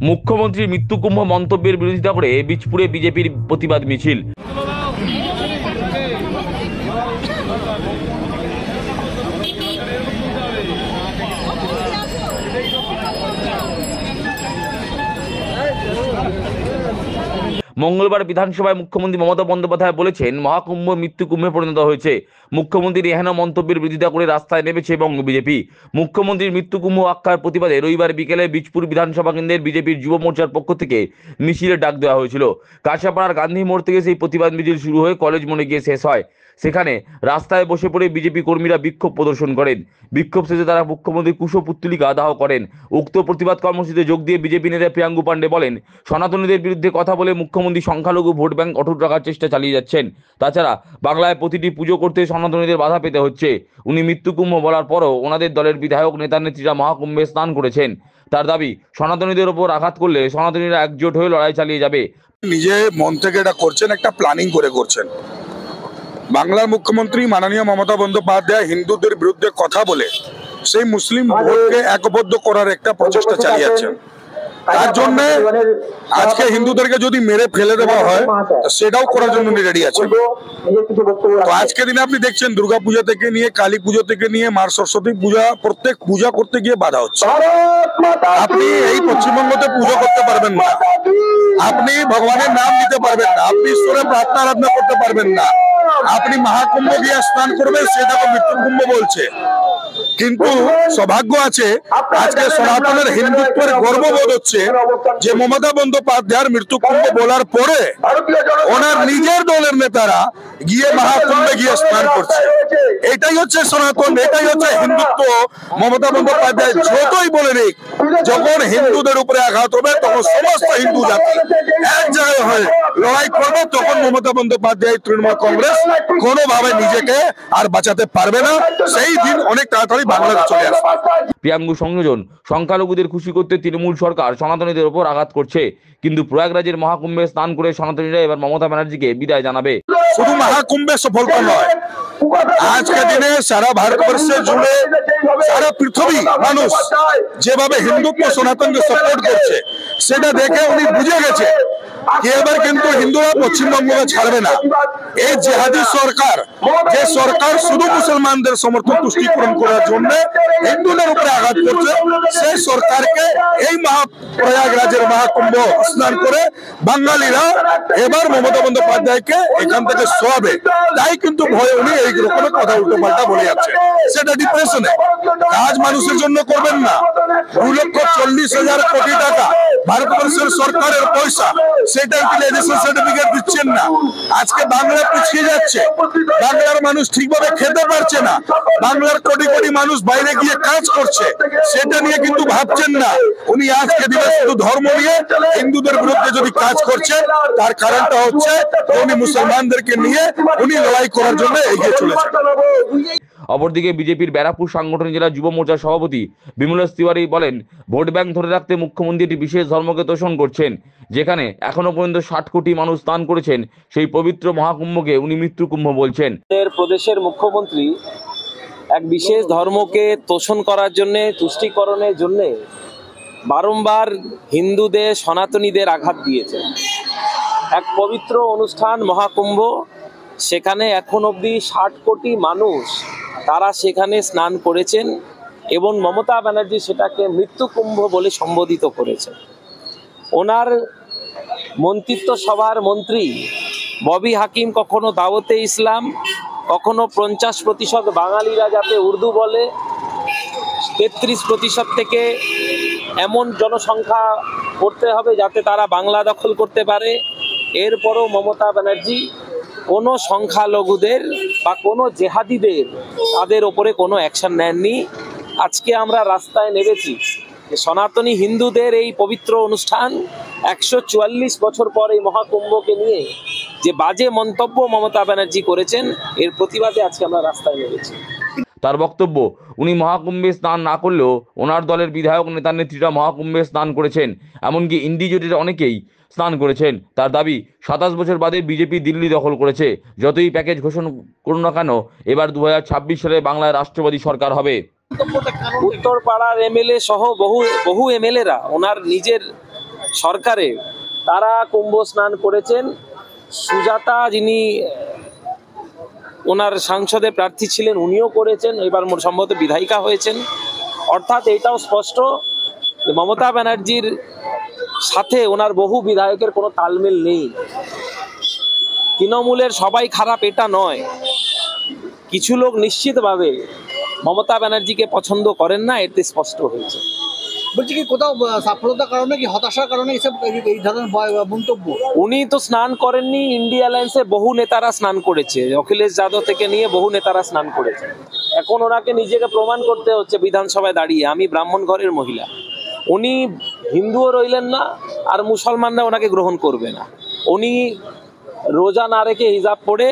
মুখ্যমন্ত্রীর মৃত্যুকুম্ভ মন্তব্যের বিরোধিতা করে বীজপুরে বিজেপির প্রতিবাদ মিছিল। মঙ্গলবার বিধানসভায় মুখ্যমন্ত্রী মমতা বন্দ্যোপাধ্যায় বলেছেন, মহাকুম্ভ মৃত্যুকুম্ভে পরিণত হয়েছে। মুখ্যমন্ত্রীর এহেন মন্তব্যের বিরোধিতা করে রাস্তায় নেমেছে বঙ্গ বিজেপি। মুখ্যমন্ত্রীর মৃত্যুকুম্ভ আখ্যার প্রতিবাদে রবিবার বিকেলে বীজপুর বিধানসভা কেন্দ্রের বিজেপির যুব মোর্চার পক্ষ থেকে মিছিলের ডাক দেওয়া হয়েছিল। কাঁচাপাড়ার গান্ধী মোড় থেকে সেই প্রতিবাদ মিছিল শুরু হয়ে কলেজ মোড়ে গিয়ে শেষ হয়। সেখানে রাস্তায় বসে পড়ে বিজেপি কর্মীরা বিক্ষোভ প্রদর্শন করেন। বিক্ষোভ শেষে তারা মুখ্যমন্ত্রীর কুশপুত্তলিকা দাহ করেন। উক্ত প্রতিবাদ কর্মসূচিতে যোগ দিয়ে বিজেপি নেতা প্রিয়াঙ্গু পাণ্ডে বলেন, সনাতনীদের বিরুদ্ধে কথা বলে মুখ্যমন্ত্রী সংখ্যালঘু ভোট ব্যাংক অটুট রাখার চেষ্টা চালিয়ে যাচ্ছেন। তাছাড়া বাংলায় প্রতিটি পুজো করতে সনাতনীদের বাধা পেতে হচ্ছে। উনি মৃত্যুকুম্ভ বলার পরও ওনাদের দলের বিধায়ক নেতা নেত্রীরা মহাকুম্ভে স্নান করেছেন। তার দাবি, সনাতনীদের ওপর আঘাত করলে সনাতনীরা একজোট হয়ে লড়াই চালিয়ে যাবে। নিজে মন থেকে এটা করছেন, একটা প্ল্যানিং করে করছেন। বাংলার মুখ্যমন্ত্রী মাননীয় মমতা বন্দ্যোপাধ্যায় হিন্দুদের বিরুদ্ধে কথা বলে সেই মুসলিম ভোটকে একবদ্ধ করার একটা প্রচেষ্টা চালিয়ে যাচ্ছেন। তার জন্য আজকে হিন্দুদেরকে যদি মেরে ফেলে দেওয়া হয় সেটাও করার জন্য রেডি আছে। তো আজকে দিনে আপনি দেখছেন দুর্গা পূজা থেকে নিয়ে কালী পুজো থেকে নিয়ে মা সরস্বতী পূজা, প্রত্যেক পূজা করতে গিয়ে বাধা হচ্ছে। আপনি এই পশ্চিমবঙ্গতে পুজো করতে পারবেন না, আপনি ভগবানের নাম নিতে পারবেন না, আপনি ঈশ্বরের প্রার্থনা আরাধনা করতে পারবেন না, আপনি মহাকুম্ভ গিয়ে স্নান করবেন, সেটাকে মৃত্যুকুম্ভ বলছে। কিন্তু সৌভাগ্য আছে আজকে সনাতনের হিন্দুত্বের গর্ববোধ হচ্ছে যে মমতা বন্দ্যোপাধ্যায়ের মৃত্যুকুম্ভ বলার পরে ওনার নিজের দলের নেতারা গিয়ে মহাকুম্ভে গিয়ে স্নান করছে। এটাই হচ্ছে সনাতন, এটাই হচ্ছে হিন্দুত্ব। মমতা বন্দ্যোপাধ্যায় যতই বলে নিক, যখন হিন্দুদের উপরে আঘাত হবে তখন সমস্ত হিন্দু জাতি এক জায়গায় হয়ে লড়াই করবে, তখন মমতা বন্দ্যোপাধ্যায় তৃণমূল কংগ্রেস কোনোভাবে নিজেকে আর বাঁচাতে পারবে না। সেই দিন অনেক তাড়াতাড়ি বাংলাদেশে চলে আসবে। প্রিয়াঙ্গু সংযোজন, সংখ্যালঘুদের খুশি করতে তৃণমূল সরকার সনাতনীদের ওপর আঘাত করছে, কিন্তু প্রয়াগরাজের মহাকুম্ভে স্নান করে সনাতনীরা এবার মমতা ব্যানার্জিকে বিদায় জানাবে। শুধু মহাকুম্ভে সফলতা নয়, আজকে দিনে সারা ভারতবর্ষে জুড়ে সারা পৃথিবী মানুষ যেভাবে হিন্দুত্ব সনাতনকে সাপোর্ট করছে সেটা দেখে উনি বুঝে গেছে এবার কিন্তু হিন্দুরা পশ্চিমবঙ্গকে ছাড়বে না। এই জেহাদি সরকার, যে সরকার শুধু মুসলমানদের সমর্থন তুষ্টিকরণ করার জন্য হিন্দুদের উপরে আঘাত করছে, সেই সরকারকে এই প্রয়াগরাজের মহাকুম্ভ স্নান করে বাঙালিরা এবার মমতা বন্দ্যোপাধ্যায়কে এখান থেকে সরাবে। তাই কিন্তু ভয়ে উনি এই রকমের কথা উল্টো পাল্টা বলে যাচ্ছে। সেটা ডিপ্রেশনে কাজ মানুষের জন্য করবেন না। 2,40,000 কোটি টাকা ভারতবর্ষের সরকারের পয়সা, সেটা ইউটিলাইজেশন সার্টিফিকেট দিচ্ছেন না। আজকে বাংলা পিছিয়ে যাচ্ছে, বাংলার মানুষ ঠিকভাবে খেতে পারছে না, বাংলার কোটি কোটি মানুষ বাইরে গিয়ে কাজ করছে, সেটা নিয়ে কিন্তু ভাবছেন না। উনি আজকে দিনে শুধু ধর্ম নিয়ে হিন্দুদের বিরুদ্ধে যদি কাজ করছে, তার কারণটা হচ্ছে উনি মুসলমানদেরকে নিয়ে উনি লড়াই করার জন্য এগিয়ে চলেছেন। অপরদিকে বিজেপির ব্যারাকপুর সাংগঠনিক জেলা যুব মোর্চার সভাপতি বিমলেশ তিওয়ারি বলেন, ভোট ব্যাংক ধরে রাখতে মুখ্যমন্ত্রী একটি বিশেষ ধর্মকে তোষণ করছেন। যেখানে এখনো পর্যন্ত 60 কোটি মানুষ স্নান করেছেন, সেই পবিত্র মহাকুম্ভকে উনি মৃত্যুকুম্ভ বলছেন। প্রদেশের মুখ্যমন্ত্রী এক বিশেষ ধর্মকে তোষণ করার জন্য, তুষ্টিকরণের জন্য বারংবার হিন্দুদের, সনাতনীদের আঘাত দিয়েছেন। এক পবিত্র অনুষ্ঠান মহাকুম্ভ, সেখানে এখন অবধি 60 কোটি মানুষ তারা সেখানে স্নান করেছেন এবং মমতা ব্যানার্জি সেটাকে মৃত্যুকুম্ভ বলে সম্বোধিত করেছেন। ওনার মন্ত্রিত্ব সভার মন্ত্রী ববি হাকিম কখনো দাওয়াতে ইসলাম, কখনো 50% বাঙালিরা যাতে উর্দু বলে, 33% থেকে এমন জনসংখ্যা করতে হবে যাতে তারা বাংলা দখল করতে পারে। এরপরও মমতা ব্যানার্জি কোনো সংখ্যালঘুদের বা কোনো জেহাদিদের তাদের ওপরে কোনো অ্যাকশন নেননি। আজকে আমরা রাস্তায় নেমেছি যে সনাতনী হিন্দুদের এই পবিত্র অনুষ্ঠান 144 বছর পর এই মহাকুম্ভকে নিয়ে যে বাজে মন্তব্য মমতা ব্যানার্জি করেছেন, এর প্রতিবাদে আজকে আমরা রাস্তায় নেমেছি। তার বক্তব্য, উনি মহাকুম্ভে স্নান না করলেও ওনার দলের বিধায়ক নেতা নেত্রীরা মহাকুম্ভে স্নান করেছেন, এমনকি ইন্ডি জোটের অনেকেই স্নান করেছেন। তার দাবি, 27 বছর বাদে বিজেপি দিল্লি দখল করেছে। যতই প্যাকেজ ঘোষণা করুন না কেন, এবার 2026 সালে বাংলায় রাষ্ট্রবাদী সরকার হবে। উত্তরপাড়ার এমএলএ সহ বহু এমএলএরা ওনার নিজের সরকারে তারা কুম্ভ স্নান করেছেন। সুজাতা যিনি ওনার সংসদে প্রার্থী ছিলেন উনিও করেছেন, এবার সম্ভবত বিধায়িকা হয়েছেন। অর্থাৎ এটাও স্পষ্ট যে মমতা ব্যানার্জির সাথে ওনার বহু বিধায়কের কোনো তালমেল নেই। তৃণমূলের সবাই খারাপ এটা নয়, কিছু লোক নিশ্চিতভাবে মমতা ব্যানার্জিকে পছন্দ করেন না, এতে স্পষ্ট হয়েছে। বলছি কি কোথাও সাফলতার কারণে কি হতাশার কারণে এইসব এই ধরনের মন্তব্য? উনি তো স্নান করেননি, ইন্ডিয়া অ্যালায়েন্সে বহু নেতারা স্নান করেছে, অখিলেশ যাদব থেকে নিয়ে বহু নেতারা স্নান করেছে। এখন ওনাকে নিজেকে প্রমাণ করতে হচ্ছে বিধানসভায় দাঁড়িয়ে, আমি ব্রাহ্মণ ঘরের মহিলা। উনি হিন্দুও রইলেন না, আর মুসলমানরা ওনাকে গ্রহণ করবে না। উনি রোজা না রেখে হিজাব পরে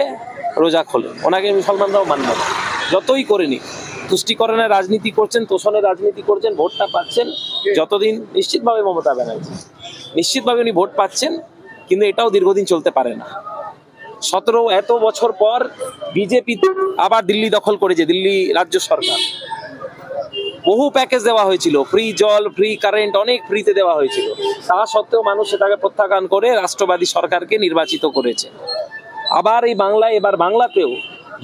রোজা খোলেন, ওনাকে মুসলমানরাও মানবে না। যতই করেনি, তুষ্টিকরণের রাজনীতি করছেন, তোষণের রাজনীতি করছেন, ভোটটা পাচ্ছেন যতদিন, নিশ্চিতভাবে মমতা ব্যানার্জি নিশ্চিতভাবে উনি ভোট পাচ্ছেন, কিন্তু এটাও দীর্ঘদিন চলতে পারে না। 17 এত বছর পর বিজেপি আবার দিল্লি দখল করেছে, দিল্লি রাজ্য সরকার। বহু প্যাকেজ দেওয়া হয়েছিল, ফ্রি জল, ফ্রি কারেন্ট, অনেক ফ্রিতে দেওয়া হয়েছিল। তা সত্ত্বেও মানুষ সেটাকে প্রত্যাখ্যান করে রাষ্ট্রবাদী সরকারকে নির্বাচিত করেছে। আবার এই বাংলায়, এবার বাংলাতেও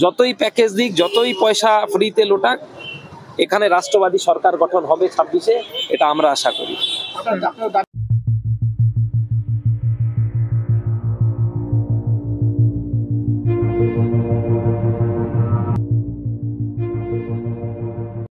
যতই প্যাকেজ দিক, যতই পয়সা ফ্রিতে লোটাক, এখানে রাষ্ট্রবাদী সরকার গঠন হবে 26-এ, এটা আমরা আশা করি।